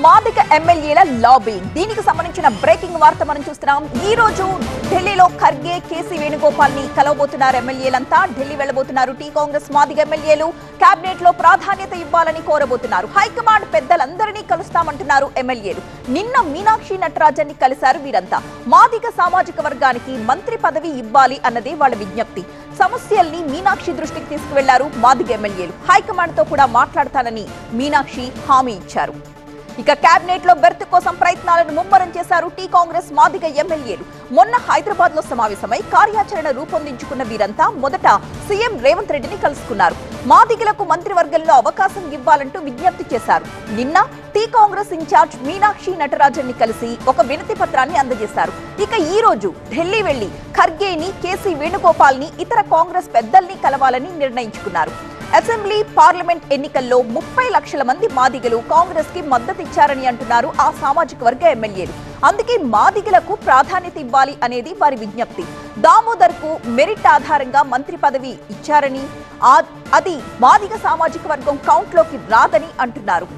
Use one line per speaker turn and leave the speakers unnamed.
మాదిక ఎమ్మెల్యేల లాబింగ్ దీనికి సంబంధించిన బ్రేకింగ్ వార్త మనం చూస్తున్నాం. ఈ రోజు ఢిల్లీలో ఖర్గే, కేసీ వేణుగోపాల్ ని కలవబోతున్నారు. ఎమ్మెల్యేలంతా ఢిల్లీ వెళ్లబోతున్నారు. టీ కాంగ్రెస్ మాదిగ ఎమ్మెల్యేలు కేబినెట్ లో ప్రాధాన్యత ఇవ్వాలని కోరబోతున్నారు. హైకమాండ్ పెద్దలందరినీ కలుస్తామంటున్నారు ఎమ్మెల్యేలు. నిన్న మీనాక్షి నటరాజన్ ని కలిశారు. వీరంతా మాదిగ సామాజిక వర్గానికి మంత్రి పదవి ఇవ్వాలి అన్నదే వాళ్ళ విజ్ఞప్తి. సమస్యల్ని మీనాక్షి దృష్టికి తీసుకువెళ్లారు మాదిగ ఎమ్మెల్యేలు. హైకమాండ్ తో కూడా మాట్లాడతానని మీనాక్షి హామీ ఇచ్చారు. ఇక కేబినెట్ లో బెర్త్ కోసం ప్రయత్నాలను ముమ్మరం చేశారు టీ కాంగ్రెస్ మాదిగ ఎమ్మెల్యేలు. మొన్న హైదరాబాద్ లో సమావేశమై కార్యాచరణ రూపొందించుకున్న వీరంతా మొదట సీఎం రేవంత్ రెడ్డిని కలుసుకున్నారు. మాదిగలకు మంత్రివర్గంలో అవకాశం ఇవ్వాలంటూ విజ్ఞప్తి చేశారు. నిన్న టీ కాంగ్రెస్ ఇన్ఛార్జ్ మీనాక్షి నటరాజన్ ని కలిసి ఒక వినతి పత్రాన్ని అందజేశారు. ఇక ఈ రోజు ఢిల్లీ వెళ్లి ఖర్గేని, కేసీ వేణుగోపాల్ ని, ఇతర కాంగ్రెస్ పెద్దల్ని కలవాలని నిర్ణయించుకున్నారు. అసెంబ్లీ, పార్లమెంట్ ఎన్నికల్లో 30 లక్షల మంది మాదిగలు కాంగ్రెస్ కి మద్దతిచ్చారని అంటున్నారు ఆ సామాజిక వర్గ ఎమ్మెల్యేలు. అందుకే మాదిగలకు ప్రాధాన్యత ఇవ్వాలి అనేది వారి విజ్ఞప్తి. దామోదర్ కు మెరిట్ ఆధారంగా మంత్రి పదవి ఇచ్చారని, అది మాదిగ సామాజిక వర్గం కౌంట్ లోకి రాదని అంటున్నారు.